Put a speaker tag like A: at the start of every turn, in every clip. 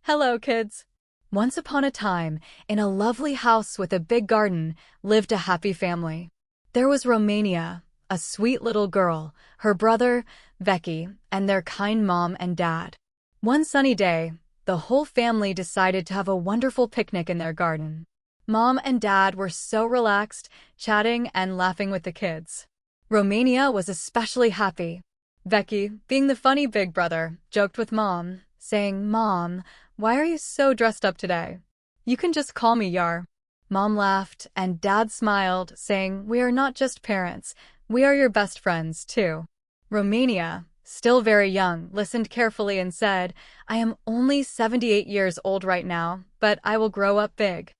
A: Hello, kids. Once upon a time, in a lovely house with a big garden, lived a happy family. There was Romania, a sweet little girl, her brother, Veqi, and their kind mom and dad. One sunny day, the whole family decided to have a wonderful picnic in their garden. Mom and dad were so relaxed, chatting and laughing with the kids. Romania was especially happy. Veqi, being the funny big brother, joked with Mom, saying, "Mom, why are you so dressed up today? You can just call me Yar." Mom laughed and Dad smiled, saying, "We are not just parents, we are your best friends, too." Romania, still very young, listened carefully and said, "I am only 78 years old right now, but I will grow up big."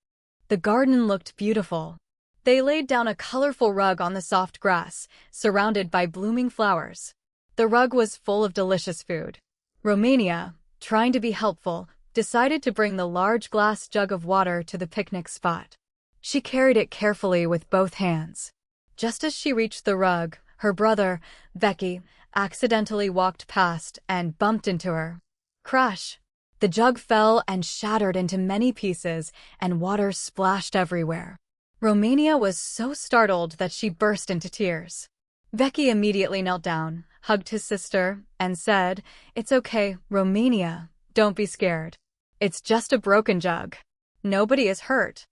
A: The garden looked beautiful. They laid down a colorful rug on the soft grass, surrounded by blooming flowers. The rug was full of delicious food. Romania, trying to be helpful, decided to bring the large glass jug of water to the picnic spot. She carried it carefully with both hands. Just as she reached the rug, her brother, Veqi, accidentally walked past and bumped into her. Crash! The jug fell and shattered into many pieces, and water splashed everywhere. Romania was so startled that she burst into tears. Veqi immediately knelt down, hugged his sister, and said, "It's okay, Romania, don't be scared. It's just a broken jug. Nobody is hurt."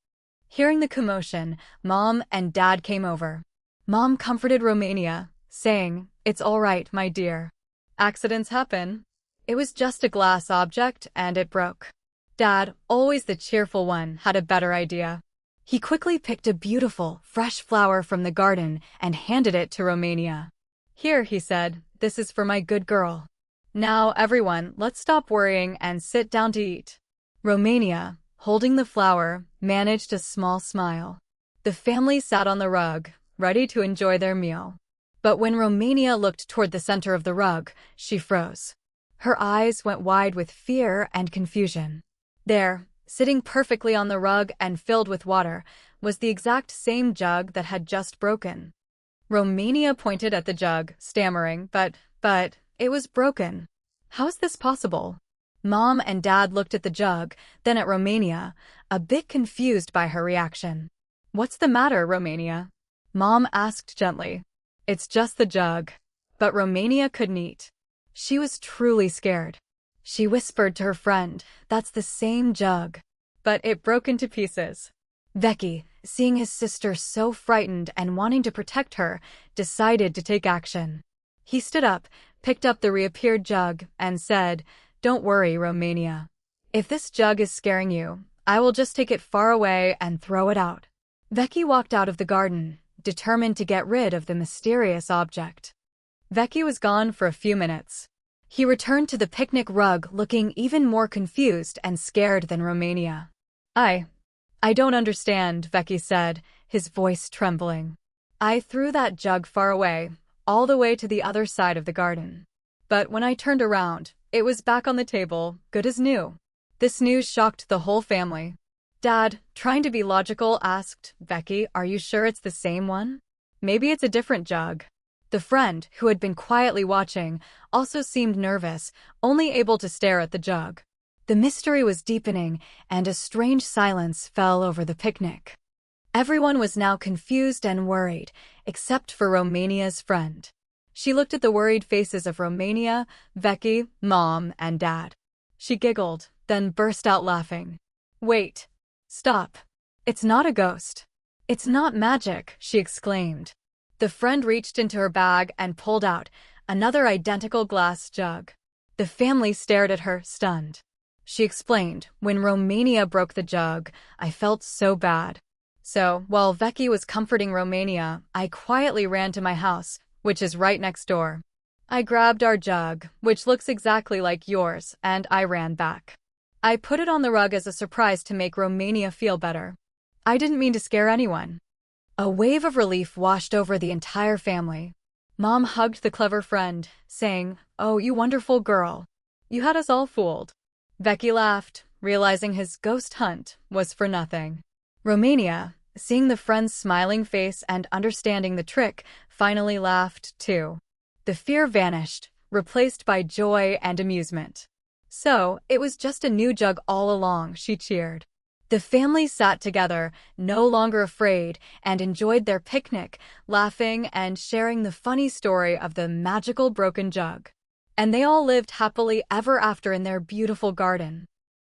A: Hearing the commotion, Mom and Dad came over. Mom comforted Romania, saying, "It's all right, my dear. Accidents happen. It was just a glass object and it broke." Dad, always the cheerful one, had a better idea. He quickly picked a beautiful, fresh flower from the garden and handed it to Romania. "Here," he said, "this is for my good girl. Now, everyone, let's stop worrying and sit down to eat." Romania, holding the flower, managed a small smile. The family sat on the rug, ready to enjoy their meal. But when Romania looked toward the center of the rug, she froze. Her eyes went wide with fear and confusion. There, sitting perfectly on the rug and filled with water, was the exact same jug that had just broken. Romania pointed at the jug, stammering, but it was broken. "How is this possible?" Mom and Dad looked at the jug, then at Romania, a bit confused by her reaction. "What's the matter, Romania?" Mom asked gently. "It's just the jug." But Romania couldn't eat. She was truly scared. She whispered to her friend, "That's the same jug." But it broke into pieces. Veqi, seeing his sister so frightened and wanting to protect her, decided to take action. He stood up, picked up the reappeared jug, and said, "Don't worry, Romania. If this jug is scaring you, I will just take it far away and throw it out." Veqi walked out of the garden, determined to get rid of the mysterious object. Veqi was gone for a few minutes. He returned to the picnic rug looking even more confused and scared than Romania. I don't understand," Veqi said, his voice trembling. "I threw that jug far away, all the way to the other side of the garden. But when I turned around, it was back on the table, good as new." This news shocked the whole family. Dad, trying to be logical, asked, "Veqi, are you sure it's the same one? Maybe it's a different jug." The friend, who had been quietly watching, also seemed nervous, only able to stare at the jug. The mystery was deepening, and a strange silence fell over the picnic. Everyone was now confused and worried, except for Romania's friend. She looked at the worried faces of Romania, Veqi, Mom, and Dad. She giggled, then burst out laughing. "Wait! Stop! It's not a ghost. It's not magic," she exclaimed. The friend reached into her bag and pulled out another identical glass jug. The family stared at her, stunned. She explained, "When Romania broke the jug, I felt so bad. So, while Veqi was comforting Romania, I quietly ran to my house, which is right next door. I grabbed our jug, which looks exactly like yours, and I ran back. I put it on the rug as a surprise to make Romania feel better. I didn't mean to scare anyone." A wave of relief washed over the entire family. Mom hugged the clever friend, saying, "Oh, you wonderful girl. You had us all fooled." Veqi laughed, realizing his ghost hunt was for nothing. Romania, seeing the friend's smiling face and understanding the trick, finally laughed too. The fear vanished, replaced by joy and amusement. So, it was just a new jug all along, she cheered. The family sat together, no longer afraid, and enjoyed their picnic, laughing and sharing the funny story of the magical broken jug. And they all lived happily ever after in their beautiful garden.